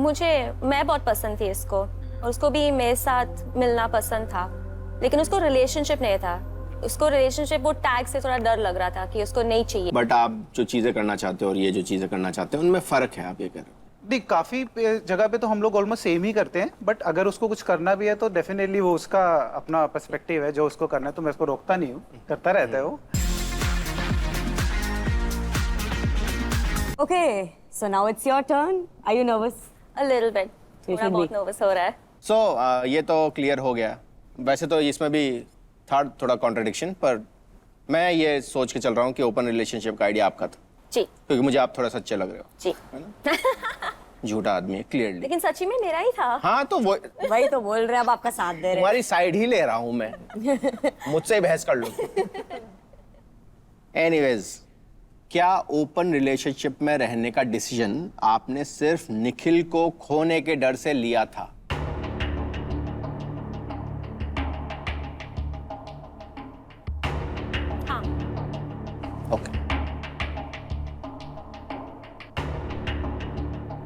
मैं बहुत पसंद थी इसको, और उसको भी मेरे साथ मिलना पसंद था, लेकिन उसको रिलेशनशिप नहीं था। उसको रिलेशनशिप, वो टैग से थोड़ा डर लग रहा था कि उसको नहीं चाहिए। बट आप जो चीजें करना चाहते हो और ये जो चीजें करना चाहते हो उनमें फर्क है, आप ये कह रहे हो। नहीं, काफी जगह पे तो हम लोग ऑलमोस्ट सेम ही करते हैं, बट अगर उसको कुछ करना भी है तो डेफिनेटली वो उसका अपना पर्सपेक्टिव है, जो उसको करना है, तो मैं उसको रोकता नहीं हूँ, करता रहता है वो। Okay, so now it's your turn. Are you nervous? A little bit, You थोड़ा should बहुत be. नर्वस हो रहा है। सो ये तो क्लियर हो गया। वैसे तो इसमें भी था थोड़ा कॉन्ट्रडिक्शन, पर मैं ये सोच के चल रहा हूँ कि ओपन रिलेशनशिप का आइडिया आपका था, जी क्योंकि मुझे आप थोड़ा सच्चे लग रहे हो। जी झूठा आदमी है क्लियरली। लेकिन सच्ची में मेरा ही था। हाँ तो वो वही तो बोल रहे हैं, अब आपका साथ दे रहे हैं। तुम्हारी साइड ही ले रहा हूँ मैं, मुझसे ही बहस कर लो। एनीवेज, क्या ओपन रिलेशनशिप में रहने का डिसीजन आपने सिर्फ निखिल को खोने के डर से लिया था? हाँ। ओके।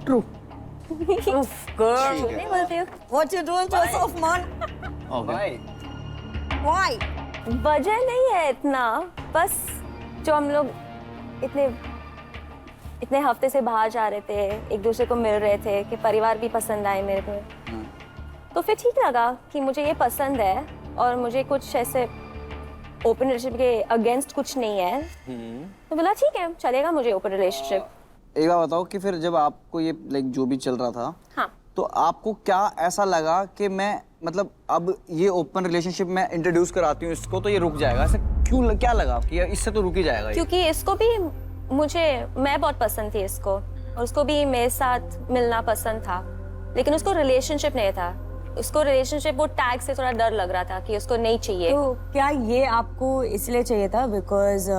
True. Of girl. नहीं बोलती हूँ। What you doing to us, Osman? Okay. Why? वजह नहीं है इतना, बस जो हम लोग इतने हफ्ते से बाहर जा रहे थे, एक दूसरे को मिल रहे थे, कि परिवार भी पसंद आए मेरे को, तो फिर ठीक लगा कि मुझे ये पसंद है और मुझे कुछ ऐसे ओपन रिलेशनशिप के अगेंस्ट कुछ नहीं है, तो बोला ठीक है चलेगा मुझे ओपन रिलेशनशिप। एक बात बताओ कि फिर जब आपको ये लाइक जो भी चल रहा था, हाँ, तो आपको क्या ऐसा लगा कि मैं मतलब अब ये ओपन रिलेशनशिप में इंट्रोड्यूस कराती हूँ इसको तो ये रुक जाएगा? ऐसा क्यों, क्या लगा कि इससे तो रुक ही जाएगा ये? क्योंकि इसको भी मैं बहुत पसंद थी इसको, और उसको भी मेरे साथ मिलना पसंद था, लेकिन उसको रिलेशनशिप नहीं था। उसको रिलेशनशिप, वो टैग से थोड़ा डर लग रहा था कि उसको नहीं चाहिए। तो क्या ये आपको इसलिए चाहिए था because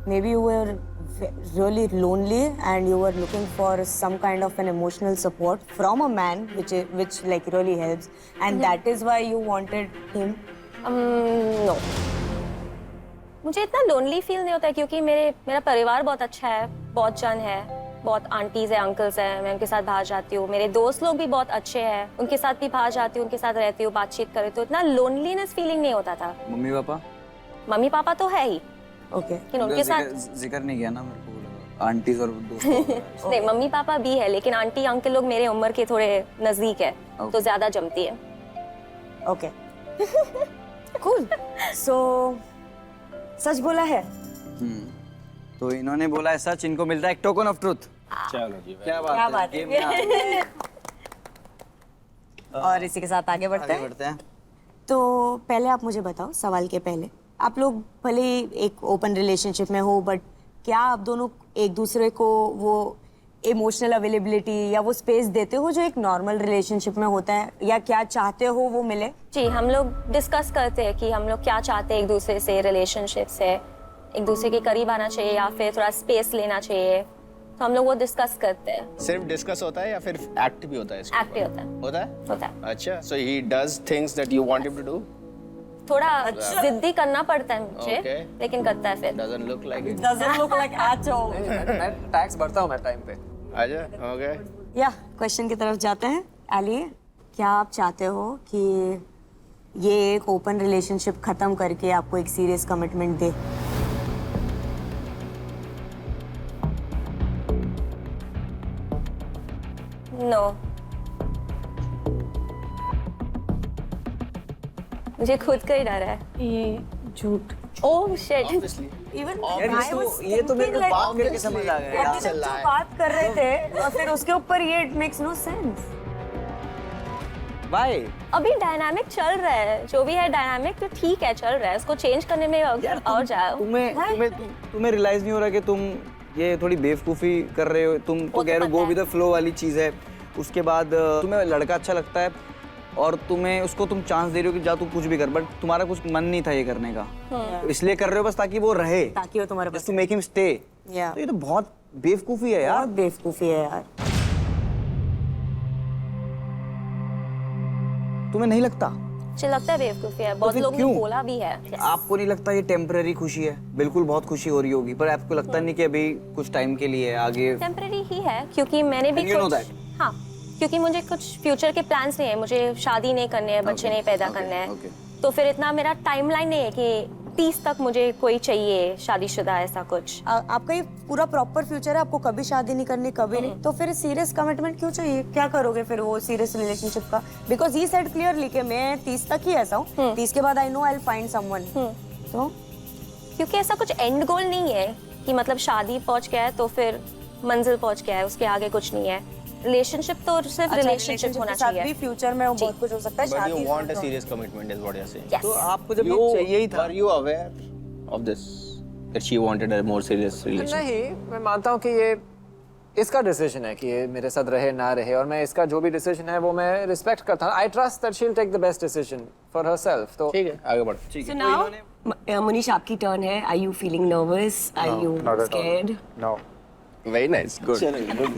may be you were really lonely and you were looking for some kind of an emotional support from a man which like really helps and that is why you wanted him? No, मुझे इतना lonely feel नहीं होता है, क्योंकि मेरा परिवार बहुत अच्छा है, बहुत जन है, बहुत आंटीज है, अंकल्स हैं, मैं उनके साथ बाहर जाती हूँ। मेरे दोस्त लोग भी बहुत अच्छे हैं, उनके साथ भी बाहर जाती हूँ, उनके साथ रहती हूँ, बातचीत करती हूँ, इतना लोनलीनेस फीलिंग नहीं होता था। Mummy papa? मम्मी पापा तो है ही, Okay. लेकिन उनके साथ जिक्र नहीं किया ना मेरे को, लगा आंटीज और दोस्त। नहीं, मम्मी पापा भी है, लेकिन आंटी अंकल लोग मेरे उम्र के थोड़े नजदीक है, तो ज्यादा जमती है। Okay. Cool. So सच बोला है? तो इन्होंने बोला है सच, इनको मिलता है एक टोकन ऑफ ट्रुथ। चलो जी। क्या क्या बात बात है? है? और इसी के साथ आगे बढ़ते हैं। बढ़ते हैं। तो पहले आप मुझे बताओ, सवाल के पहले, आप लोग भले ही एक ओपन रिलेशनशिप में हो, बट क्या आप दोनों एक दूसरे को वो इमोशनल अवेलेबिलिटी या वो स्पेस देते हो जो एक नॉर्मल रिलेशनशिप में होता है, या क्या चाहते हो वो मिले? जी, हम लोग डिस्कस करते हैं कि हम लोग क्या चाहते हैं एक दूसरे से, रिलेशनशिप से, एक दूसरे के करीब आना चाहिए या फिर थोड़ा स्पेस लेना चाहिए, तो हम लोग वो डिस्कस करते हैं। सिर्फ डिस्कस होता है या फिर एक्ट भी होता है इसमें? एक्ट भी होता है। होता है? होता है। अच्छा, so he does things that you want him to do? थोड़ा जिद्दी करना पड़ता है मुझे, Okay. लेकिन करता है फिर। Doesn't look like it. Doesn't look like at all. मैं टैक्स भरता हूँ मैं टाइम पे। आजा, ओके। या क्वेश्चन की तरफ जाते हैं। एली, क्या आप चाहते हो कि ये एक ओपन रिलेशनशिप खत्म करके आपको एक सीरियस कमिटमेंट दे? नो, मुझे खुद का ही डर है। ये झूठ। ओह शिट, इवन ये तो मेरे को बात करके समझ आ गया यार। जो बात कर रहे थे और फिर उसके ऊपर ये इट मेक्स नो सेंस। भाई अभी डायनामिक चल रहा है, जो भी है डायनामिक तो ठीक है, चल रहा है, उसको चेंज करने में और जाओ। तुम्हें रियलाइज नहीं हो रहा कि तुम ये थोड़ी बेवकूफी कर रहे हो? तुम तो कह रहे हो गो विद द फ्लो वाली चीज है, उसके बाद तुम्हें लड़का अच्छा लगता है और तुम्हें उसको तुम चांस दे रहे हो कि जा तू कुछ भी कर, बट तुम्हारा कुछ मन नहीं था ये करने का, तो इसलिए कर रहे हो बस ताकि वो रहे, ताकि वो तुम्हारे पास। To make him stay. तो ये तो बहुत बेवकूफी है यार। बहुत बेवकूफी है यार। तुम्हें नहीं लगता? मुझे लगता है बेवकूफी है, बहुत फिर लोग ने क्यों? बोला भी है। आपको नहीं लगता ये टेम्पररी खुशी है? बिल्कुल बहुत खुशी हो रही होगी, पर आपको लगता नहीं कि अभी कुछ टाइम के लिए है, आगे? टेम्पररी ही है, क्योंकि मैंने भी And you know that? हाँ, क्योंकि मुझे कुछ फ्यूचर के प्लान्स नहीं है, मुझे शादी नहीं करने हैं, बच्चे नहीं पैदा करने हैं, तो फिर इतना मेरा टाइमलाइन नहीं है कि 30 तक मुझे कोई चाहिए शादीशुदा ऐसा कुछ। आपका ये पूरा प्रॉपर फ्यूचर है, आपको कभी शादी नहीं करनी, कभी नहीं, तो फिर सीरियस कमिटमेंट क्यों चाहिए? क्या करोगे फिर वो सीरियस रिलेशनशिप का? बिकॉज ही सेड क्लियरली कि मैं 30 तक ही ऐसा हूँ, 30 के बाद I know I will find someone. तो क्योंकि ऐसा कुछ एंड गोल नहीं है कि मतलब शादी पहुंच गया है तो फिर मंजिल पहुंच गया है, उसके आगे कुछ नहीं है। रिलेशनशिप तो सिर्फ रिलेशनशिप होना चाहिए। भी फ्यूचर में बहुत कुछ हो सकता है। But you शादी want a serious commitment is what you're saying. Yes. तो आपको जब ये चाहिए ही था, Were you aware of this? That she wanted a more serious relationship? नहीं, मैं मानता हूँ कि ये इसका डिसीजन है कि ये मेरे साथ रहे ना रहे, और मैं इसका जो भी डिसीजन है वो मैं रिस्पेक्ट करता हूँ। I trust that she will take the best decision for herself. तो ठीक है, आगे बढ़ो। So now, Munish, आपकी टर्न है. Are you feeling nervous? Are you not at all. scared? No. Very nice, good.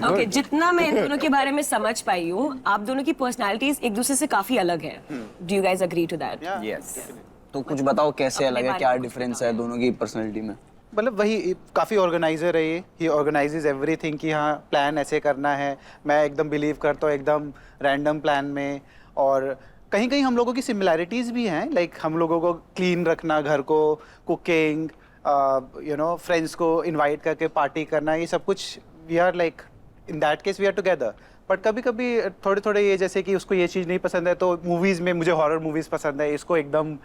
Okay, जितना मैं इन दोनों के बारे में समझ पाई हूँ, आप दोनों की पर्सनालिटीज एक दूसरे से काफी अलग है. Do you guys agree to that? Yes, तो कुछ बताओ कैसे अलग है, क्या डिफरेंस है दोनों की पर्सनालिटी में? मतलब वही काफ़ी ऑर्गेनाइजर है ये, ही ऑर्गेनाइजेज एवरीथिंग कि हाँ प्लान ऐसे करना है। मैं एकदम बिलीव करता हूँ एकदम रैंडम प्लान में, और कहीं कहीं हम लोगों की सिमिलैरिटीज़ भी हैं, लाइक हम लोगों को क्लीन रखना घर को, कुकिंग, यू नो फ्रेंड्स को इनवाइट करके पार्टी करना, ये सब कुछ we are like in that case we are together. But कभी कभी थोड़े थोड़े ये जैसे कि उसको ये चीज़ नहीं पसंद है तो मूवीज़ में मुझे हॉरर मूवीज़ पसंद है, इसको एकदम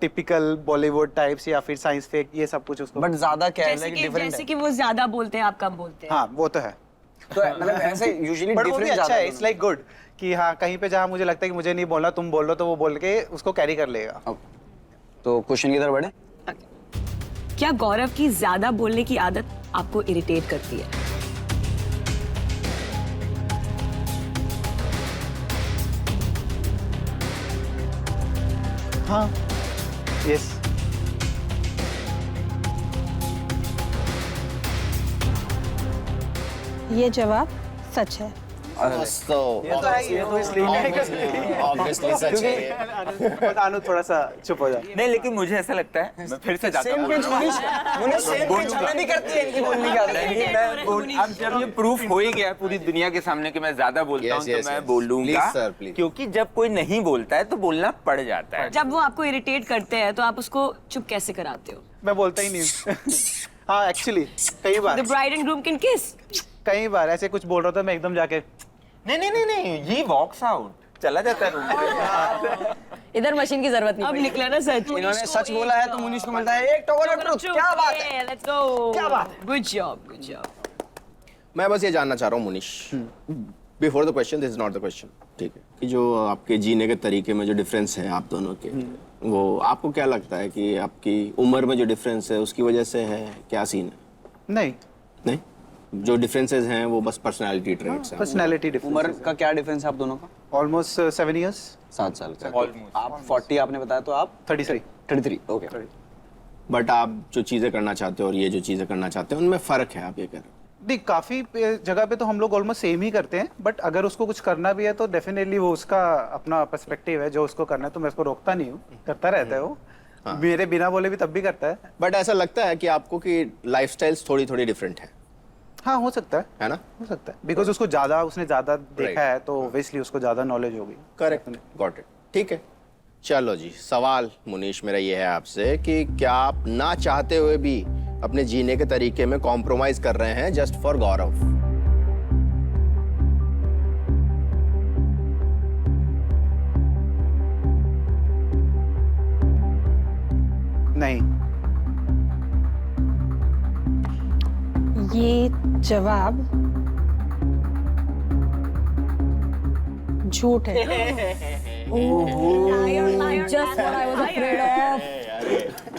टिपिकल बॉलीवुड टाइप्स या फिर साइंस फेक ये सब कुछ उसको। बट ज्यादा क्या है, जैसे कि वो ज्यादा बोलते हैं, आप कम बोलते हैं. हाँ वो तो है, तो मतलब ऐसे यूजुअली बट वो भी डिफरेंस अच्छा ज्यादा है, इट्स लाइक गुड कि हाँ कहीं पे जहाँ मुझे लगता है कि मुझे नहीं बोलना तुम बोल लो, तो वो बोल के उसको कैरी कर लेगा। तो क्वेश्चन की तरफ बढ़े। क्या गौरव की ज्यादा बोलने की आदत आपको इरिटेट करती है? हाँ यस, ये जवाब सच है। So, obviously सच है ये। बट अनु थोड़ा सा चुप हो जा। नहीं, लेकिन मुझे ऐसा लगता है, मैं फिर से जाता सेम हूँ। पेज मुनीश सेम पेज हमें भी करती है इनकी बोलने की आदत। नहीं, मैं अब जब ये प्रूफ हो ही गया पूरी दुनिया के सामने कि मैं ज्यादा बोलता हूँ, तो मैं बोलूंगा। Please, sir, please. क्योंकि जब कोई नहीं बोलता है तो बोलना पड़ जाता है। जब वो आपको इरिटेट करते हैं तो आप उसको चुप कैसे कराते हो? मैं बोलता ही नहीं हूँ। हाँ एक्चुअली कई बार The bride and groom can kiss. कई बार ऐसे कुछ बोल रहा था मैं एकदम जाके नहीं नहीं नहीं नहीं, ये वॉक्स आउट चला जाता है रूम से। इधर मशीन की जरूरत नहीं. अब निकला ना सच. इन्होंने सच बोला है तो मुनीश को मिलता है एक टोकन ऑफ ट्रुथ। क्या बात है, Let's go. क्या बात है? Good job, good job. मैं बस ये जानना चाह रहा हूँ Munish, before the question, this is not the question, ठीक है, कि जो आपके जीने के तरीके में जो डिफरेंस है आप दोनों के, वो आपको क्या लगता है कि आपकी उम्र में जो डिफरेंस है उसकी वजह से है, क्या सीन है? नहीं, नहीं, जो डिफरेंसेस हैं वो बस पर्सनालिटी ट्रेट्स हैं। पर्सनैलिटी उम्र डिफरेंस का क्या डिफरेंस है आप दोनों का? Almost 7 years। 7 साल का। आप 40 आपने बताया, तो आप 33। 33। ओके। बट आप जो चीज़ें करना चाहते हो और ये जो चीज़ें करना चाहते हो उनमें फ़र्क है, आप ये कह रहे हो। नहीं, काफी जगह पे तो हम लोग ऑलमोस्ट सेम ही करते हैं, बट अगर उसको कुछ करना भी है तो डेफिनेटली वो उसका अपना पर्सपेक्टिव है, जो उसको करना है तो मैं उसको रोकता नहीं हूँ, करता रहता है वो। मेरे बिना बोले भी तब भी करता है। बट ऐसा लगता है कि आपको कि लाइफस्टाइल्स थोड़ी थोड़ी डिफरेंट है हाँ हो सकता है ना? हो सकता है, बिकॉज उसने ज्यादा देखा है तो ऑब्वियसली उसको ज्यादा नॉलेज होगी। करेक्ट, गॉट इट, ठीक है। चलो जी, सवाल मुनीश मेरा ये है आपसे कि क्या आप ना चाहते हुए भी अपने जीने के तरीके में कॉम्प्रोमाइज कर रहे हैं जस्ट फॉर गौरव? नहीं, ये जवाब झूठ है। Just what I was afraid of.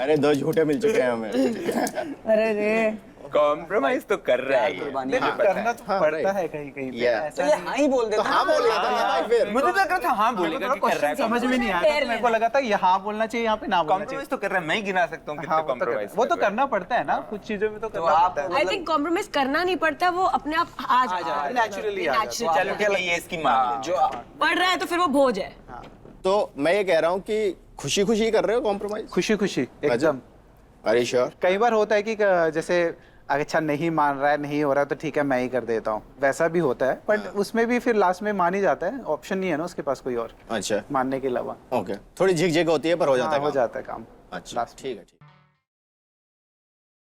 अरे 2 झूठे मिल चुके हैं हमें। अरे रे. कॉम्प्रोमाइज तो कर रहा है ये। कुर्बानी। हाँ, करना तो पड़ता है कहीं कहीं पे। Yeah. ऐसा तो ये हाँ ही बोल देते तो हाँ बोलना था ना भाई फिर। मुझे तो लग रहा था हाँ बोलेगा कि कर रहा है। समझ में नहीं आया तो मेरे को लगा था यहाँ बोलना चाहिए, यहाँ पे ना बोलना चाहिए। कॉम्प्रोमाइज तो कर रहा है, मैं ही गिना सकता हूँ हाँ, कितने कॉम्प्रोमाइज। वो तो करना पड़ता है ना, कुछ चीजों में तो करना आप पड़ता है। I think compromise करना नहीं पड़ता, वो अपने आप आ जाता है. नेचुरली चलो ठीक है, ये इसकी मान ले। जो पढ़ रहा है तो फिर वो भोज है. तो मैं ये कह रहा हूँ कि खुशी खुशी कर रहे हो कॉम्प्रोमाइज? खुशी खुशी एकदम। अरे श्योर। कई बार होता है कि जैसे अगर अच्छा नहीं मान रहा है, नहीं हो रहा है, तो ठीक है मैं ही कर देता हूँ, वैसा भी होता है। बट उसमें भी फिर लास्ट में मान ही जाता है, ऑप्शन नहीं है ना उसके पास कोई और अच्छा, मानने के अलावा। ओके, थोड़ी झिकझिक होती है पर हो जाता है हाँ, हो काम। जाता है काम। अच्छा, ठीक है।